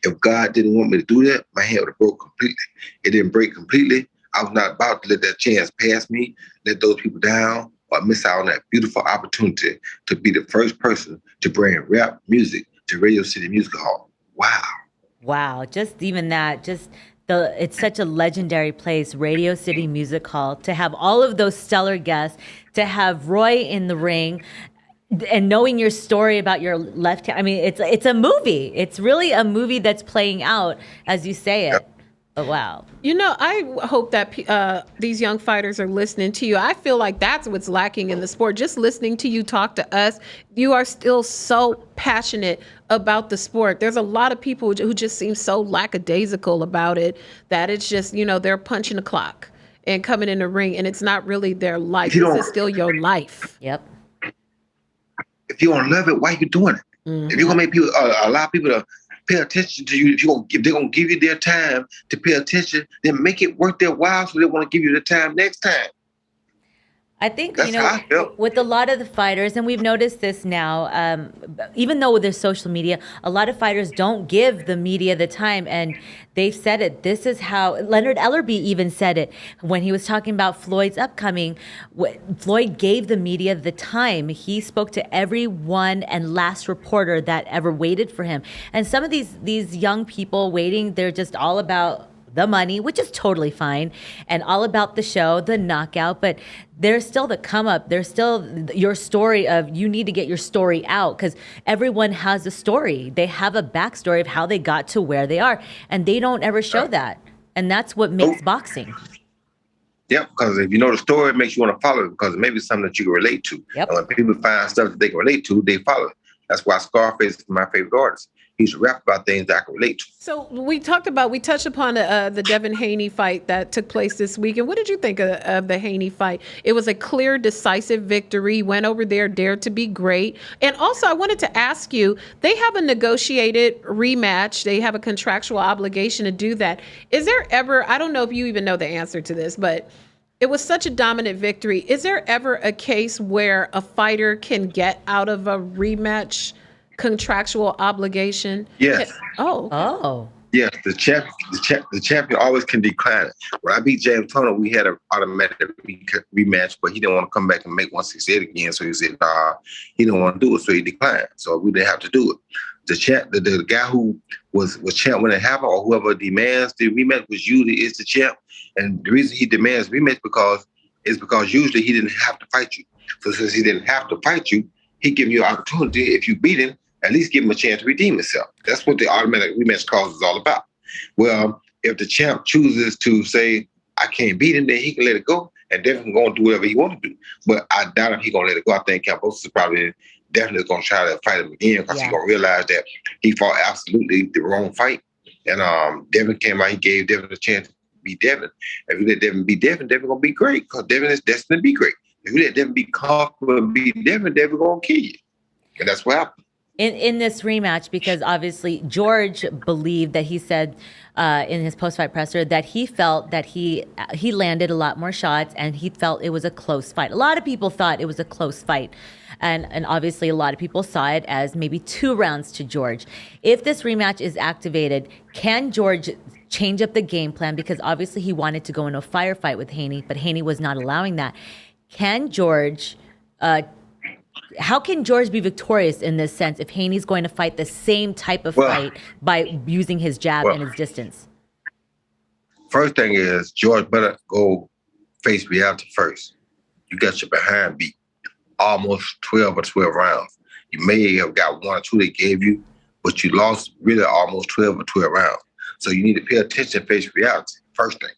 if God didn't want me to do that, my hand would have broke completely. It didn't break completely. I was not about to let that chance pass me, let those people down, or miss out on that beautiful opportunity to be the first person to bring rap music to Radio City Music Hall. Wow. Wow. Just even that, it's such a legendary place, Radio City Music Hall, to have all of those stellar guests, to have Roy in the ring, and knowing your story about your left hand. I mean, it's a movie. It's really a movie that's playing out as you say it. Yep. Oh, wow. You know, I hope that these young fighters are listening to you. I feel like that's what's lacking in the sport. Just listening to you talk to us, you are still so passionate about the sport. There's a lot of people who just seem so lackadaisical about it that it's just, they're punching the clock and coming in the ring, and it's not really their life. This is still your life. Yep. If you don't love it, why are you doing it? Mm-hmm. If you're going to make people, allow people to pay attention to you, if they're going to give you their time to pay attention, then make it worth their while so they want to give you the time next time. I think, That's how I felt. with a lot of the fighters, and we've noticed this now, even though with their social media, a lot of fighters don't give the media the time. And they've said it. This is how Leonard Ellerbe even said it when he was talking about Floyd's upcoming. Floyd gave the media the time. He spoke to every one and last reporter that ever waited for him. And some of these young people waiting, they're just all about the money, which is totally fine, and all about the show, the knockout, but there's still the come up. There's still your story of you need to get your story out because everyone has a story. They have a backstory of how they got to where they are, and they don't ever show that. And that's what makes boxing. Yep, because if you know the story, it makes you want to follow it because maybe it's something that you can relate to. Yep. When people find stuff that they can relate to, they follow it. That's why Scarface is my favorite artist. He's rap about things that I can relate to. So we touched upon the Devin Haney fight that took place this week. And what did you think of the Haney fight? It was a clear, decisive victory. He went over there, dared to be great. And also, I wanted to ask you, they have a negotiated rematch. They have a contractual obligation to do that. Is there ever, I don't know if you even know the answer to this, but it was such a dominant victory. Is there ever a case where a fighter can get out of a rematch contractual obligation? Yes. Oh. Yes, the champion always can decline it. When I beat James Turner, we had an automatic rematch, but he didn't want to come back and make 168 again. So he said, he didn't want to do it, so he declined. So we didn't have to do it. The guy who was champ when it happened, or whoever demands the rematch, was usually is the champ. And the reason he demands rematch is because usually he didn't have to fight you. So since he didn't have to fight you, he gave you an opportunity. If you beat him, at least give him a chance to redeem himself. That's what the automatic rematch clause is all about. Well, if the champ chooses to say, I can't beat him, then he can let it go, and Devin going to do whatever he wants to do. But I doubt if he's going to let it go. I think Kambosos is probably definitely going to try to fight him again because he's going to realize that he fought absolutely the wrong fight. And Devin came out, he gave Devin a chance to beat Devin. If you let Devin beat Devin, Devin going to be great because Devin is destined to be great. If you let Devin be comfortable and beat Devin, Devin going to kill you. And that's what happened. In this rematch, because obviously George believed that he said in his post-fight presser that he felt that he landed a lot more shots and he felt it was a close fight. A lot of people thought it was a close fight. And obviously a lot of people saw it as maybe 2 rounds to George. If this rematch is activated, can George change up the game plan? Because obviously he wanted to go into a firefight with Haney, but Haney was not allowing that. Can George... how can George be victorious in this sense if Haney's going to fight the same type of fight by using his jab and his distance? First thing is George better go face reality first. You got your behind beat almost 12 or 12 rounds. You may have got 1 or 2 they gave you, but you lost really almost 12 or 12 rounds. So you need to pay attention and face reality. First thing.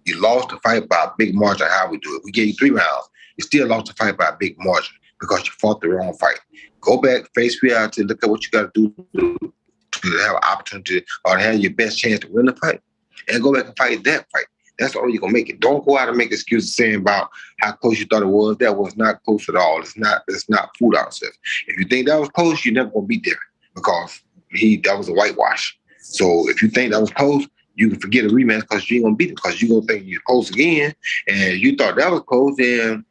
You lost the fight by a big margin. How we do it? We gave you 3 rounds. You still lost the fight by a big margin because you fought the wrong fight. Go back, face reality, look at what you got to do to have an opportunity or have your best chance to win the fight. And go back and fight that fight. That's all you're going to make it. Don't go out and make excuses saying about how close you thought it was. That was not close at all. It's not food ourselves. If you think that was close, you're never going to be there because that was a whitewash. So if you think that was close, you can forget a rematch because you ain't going to beat it because you're going to think you're close again. And you thought that was close, and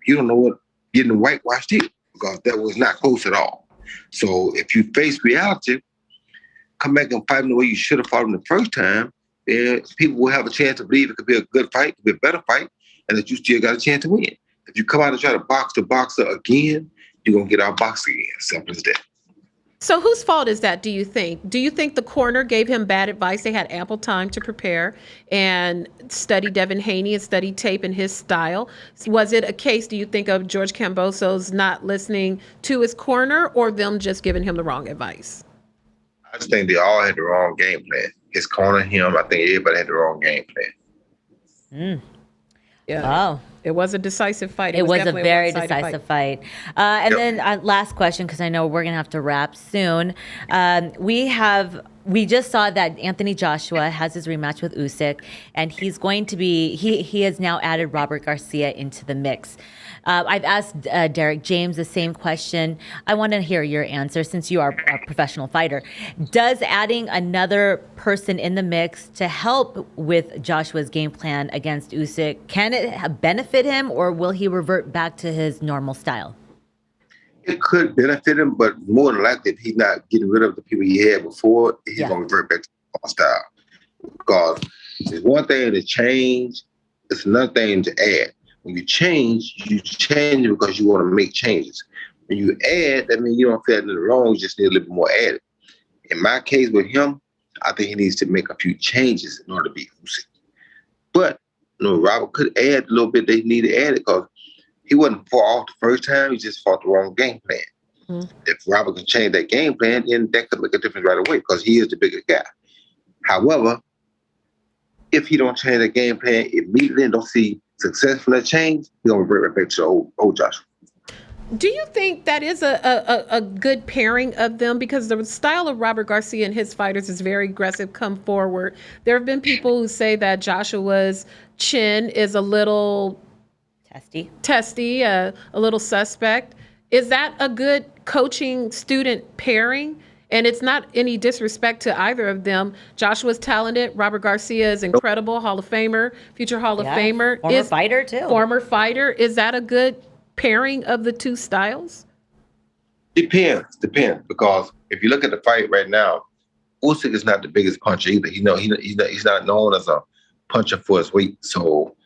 you don't know what getting whitewashed is because that was not close at all. So if you face reality, come back and fight him the way you should have fought him the first time, then people will have a chance to believe it could be a good fight, it could be a better fight, and that you still got a chance to win. If you come out and try to box the boxer again, you're going to get outboxed again. Simple as that. So whose fault is that, do you think? Do you think the corner gave him bad advice? They had ample time to prepare and study Devin Haney and study tape and his style. Was it a case, do you think, of George Kambosos not listening to his corner or them just giving him the wrong advice? I just think they all had the wrong game plan. His corner, him, I think everybody had the wrong game plan. Yeah. Wow. It was a decisive fight. It was a very decisive fight. And then last question, because I know we're going to have to wrap soon. We have we just saw that Anthony Joshua has his rematch with Usyk, and he's going to be he has now added Robert Garcia into the mix. I've asked Derek James the same question. I want to hear your answer since you are a professional fighter. Does adding another person in the mix to help with Joshua's game plan against Usyk, can it benefit him, or will he revert back to his normal style? It could benefit him, but more than likely, if he's not getting rid of the people he had before, he's going to revert back to his style. Because it's one thing to change, it's another thing to add. When you change because you want to make changes. When you add, that means you don't feel anything wrong, you just need a little bit more added. In my case with him, I think he needs to make a few changes in order to beat Usyk. But Robert could add a little bit they need to add it because he wasn't far off the first time, he just fought the wrong game plan. Mm-hmm. If Robert can change that game plan, then that could make a difference right away because he is the bigger guy. However, if he don't change that game plan immediately and don't see success from that change, he's going to revert back to old Joshua. Do you think that is a good pairing of them? Because the style of Robert Garcia and his fighters is very aggressive, come forward. There have been people who say that Joshua's chin is a little testy, a little suspect. Is that a good coaching-student pairing? And it's not any disrespect to either of them. Joshua's talented. Robert Garcia is incredible, Hall of Famer, future Hall of Famer. Former fighter, too. Former fighter. Is that a good pairing of the two styles? Depends. Because if you look at the fight right now, Usyk is not the biggest puncher either. He's not known as a puncher for his weight. So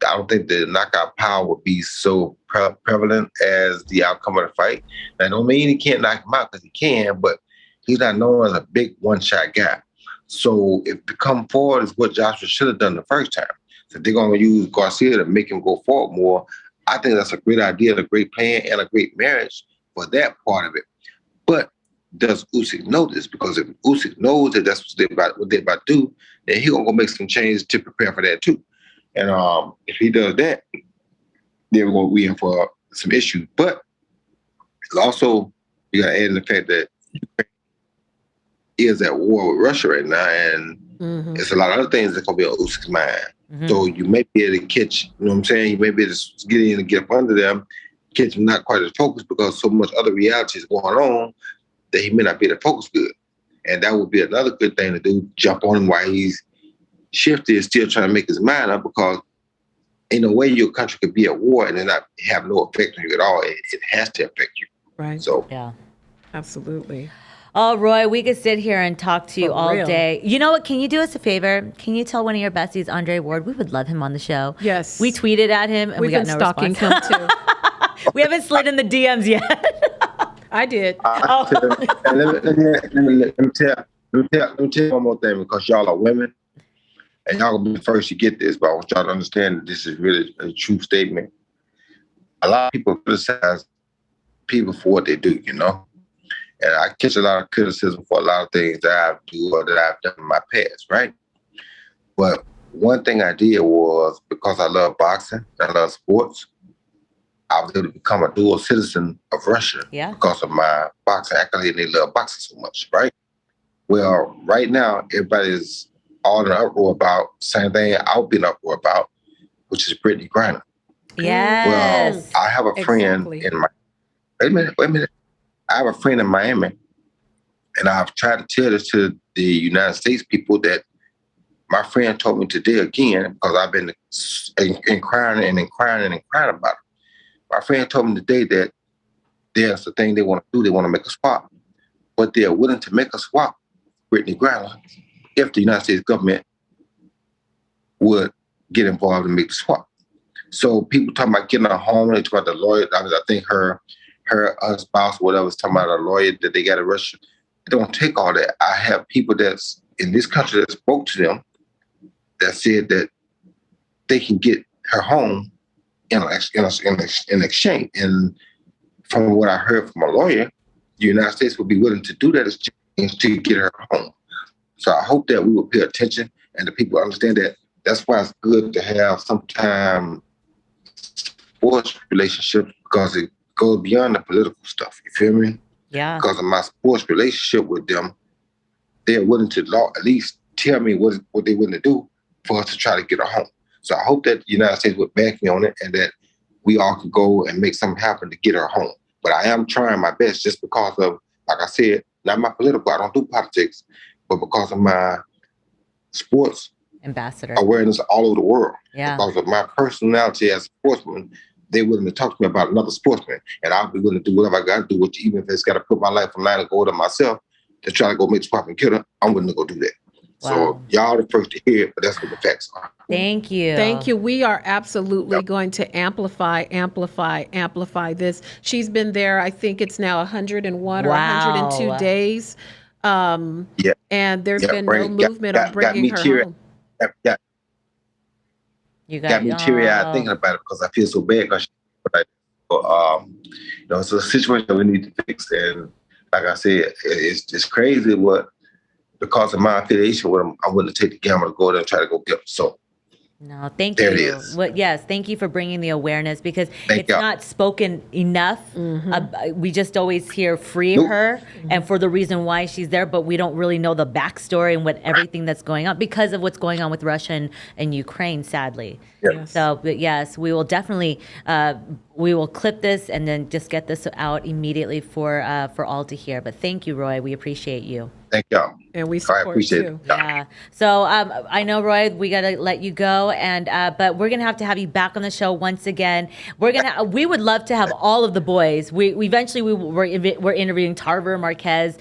I don't think the knockout power would be so prevalent as the outcome of the fight. That don't mean he can't knock him out, because he can, but he's not known as a big one-shot guy. So if to come forward is what Joshua should have done the first time. So if they're going to use Garcia to make him go forward more, I think that's a great idea, a great plan, and a great marriage for that part of it. But does Usyk know this? Because if Usyk knows that that's what they're about to do, then he's going to go make some changes to prepare for that too. And if he does that, then we're going to be in for some issues. But also, you got to add in the fact that Ukraine is at war with Russia right now, and it's a lot of other things that's going to be on Usyk's mind. Mm-hmm. So you may be able to catch, you know what I'm saying? You may be able to get in and get up under them, catch him not quite as focused because so much other reality is going on that he may not be able to focus good. And that would be another good thing to do, jump on him while he's shifted, still trying to make his mind up, because in a way your country could be at war and it not have no effect on you at all. It has to affect you. Right. So yeah, absolutely. Oh, Roy, we could sit here and talk to you all day. You know what? Can you do us a favor? Can you tell one of your besties, Andre Ward? We would love him on the show. Yes. We tweeted at him and we got no response. We've been stalking him too. We haven't slid in the DMs yet. I did. Let me tell you one more thing, because y'all are women and y'all gonna be the first to get this, but I want y'all to understand that this is really a true statement. A lot of people criticize people for what they do, you know? And I catch a lot of criticism for a lot of things that I do or that I've done in my past, right? But one thing I did was, because I love boxing, I love sports, I was able to become a dual citizen of Russia because of my boxing accolade, and they love boxing so much, right? Well, right now, everybody's all in an uproar about same thing I'll be in an uproar about, which is Brittney Griner. Yes. Well, I have a friend in my... Wait a minute. I have a friend in Miami, and I've tried to tell this to the United States people that my friend told me today again, because I've been inquiring about it. My friend told me today that there's a thing they want to do. They want to make a swap, but they're willing to make a swap, Brittney Griner, if the United States government would get involved and make the swap. So people talking about getting a home, they talk about the lawyer. I think her spouse, whatever, was talking about a lawyer that they got in Russia. It don't take all that. I have people that's in this country that spoke to them that said that they can get her home in exchange. And from what I heard from a lawyer, the United States would be willing to do that exchange to get her home. So I hope that we will pay attention and the people understand that. That's why it's good to have sometimes sports relationships, because it goes beyond the political stuff. You feel me? Yeah. Because of my sports relationship with them, they're willing to at least tell me what they're willing to do for us to try to get her home. So I hope that the United States would back me on it and that we all could go and make something happen to get her home. But I am trying my best just because of, like I said, not my political, I don't do politics, but because of my sports ambassador awareness all over the world. Yeah. Because of my personality as a sportsman, they're willing to talk to me about another sportsman. And I'll be willing to do whatever I got to do, even if it's got to put my life on the line and go to myself to try to go make the pop and kill her, I'm willing to go do that. Wow. So y'all the first to hear it, but that's what the facts are. Thank you. Thank you. We are absolutely going to amplify this. She's been there, I think it's now 101 or 102 days. And there's been no movement on bringing her home. You got me teary-eyed thinking about it because I feel so bad. It's a situation that we need to fix. And like I said, it's just crazy because of my affiliation with them, I'm willing to take the gamble to go there and try to go get them. So no, thank you. There it is. Well, yes, thank you for bringing the awareness because it's not spoken enough. We just always hear free her and for the reason why she's there, but we don't really know the backstory and everything that's going on because of what's going on with Russia and Ukraine, sadly. Yes. So, but yes, we will definitely we will clip this and then just get this out immediately for all to hear. But thank you, Roy. We appreciate you. Thank y'all. And we support you. Yeah. So I know, Roy, we got to let you go, and but we're gonna have you back on the show once again. We would love to have all of the boys. We're interviewing Tarver Marquez,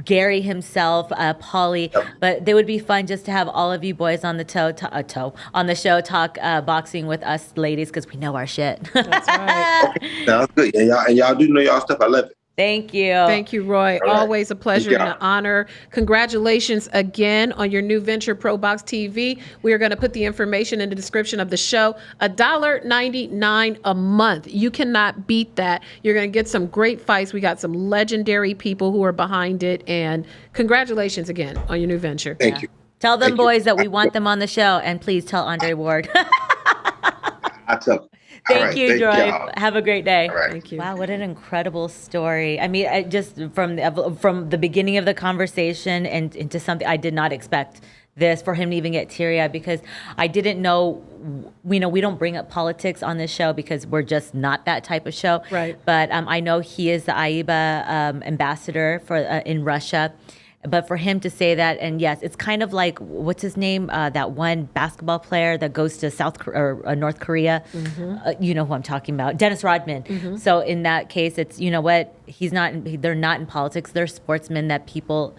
Gary himself, Paulie, but they would be fun just to have all of you boys on the on the show talk boxing with us ladies because we know our shit. That's right. Sounds good. And y'all do know y'all stuff. I love it. Thank you. Thank you, Roy. Right. Always a pleasure and an honor. Congratulations again on your new venture, ProBoxTV. We are going to put the information in the description of the show. $1.99 a month. You cannot beat that. You're going to get some great fights. We got some legendary people who are behind it. And congratulations again on your new venture. Thank you. Tell them, boys, that we want them on the show. And please tell Andre Ward. I tell them. Thank you, Joy. Have a great day. All right. Thank you. Wow, what an incredible story. I mean, just from the beginning of the conversation and into something I did not expect this for him to even get teary-eyed because I didn't know. We don't bring up politics on this show because we're just not that type of show. Right. But I know he is the AIBA ambassador for in Russia. But for him to say that, and yes, it's kind of like, what's his name? That one basketball player that goes to North Korea. You know who I'm talking about, Dennis Rodman. So in that case, it's, you know what? They're not in politics. They're sportsmen that people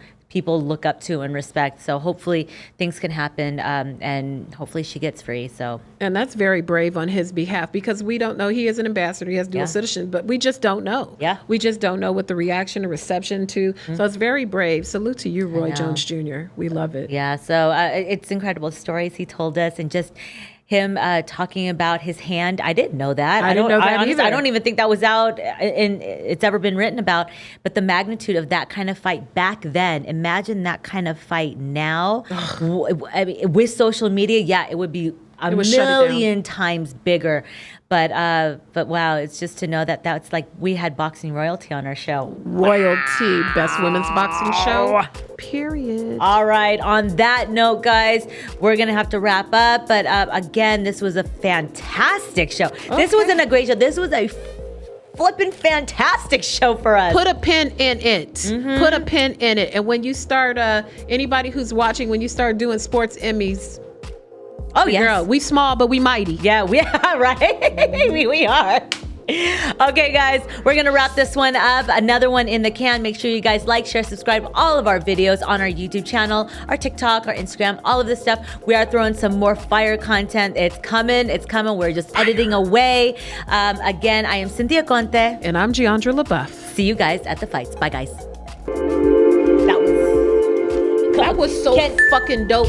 look up to and respect. So hopefully things can happen, and hopefully she gets free. So. And that's very brave on his behalf because we don't know. He is an ambassador. He has dual citizenship, but we just don't know. Yeah. We just don't know what the reaction or reception to. So it's very brave. Salute to you, Roy Jones Jr. We love it. Yeah. So it's incredible stories he told us and just him talking about his hand. I didn't know that. I didn't know that either. I don't even think that was out and it's ever been written about. But the magnitude of that kind of fight back then, imagine that kind of fight now. I mean, with social media, it would be a million times bigger. But wow, it's just to know that that's like we had boxing royalty on our show. Royalty, best women's boxing show, period. All right, on that note, guys, we're going to have to wrap up. But again, this was a fantastic show. Okay. This wasn't a great show. This was a flipping fantastic show for us. Put a pin in it. Put a pin in it. And when you start, anybody who's watching, when you start doing sports Emmys, girl, we small, but we mighty. Yeah, we are, right? we are. Okay, guys, we're going to wrap this one up. Another one in the can. Make sure you guys like, share, subscribe all of our videos on our YouTube channel, our TikTok, our Instagram, all of this stuff. We are throwing some more fire content. It's coming. It's coming. We're just editing away. Again, I am Cynthia Conte. And I'm Jeandra LeBeauf. See you guys at the fights. Bye, guys. That was so fucking dope.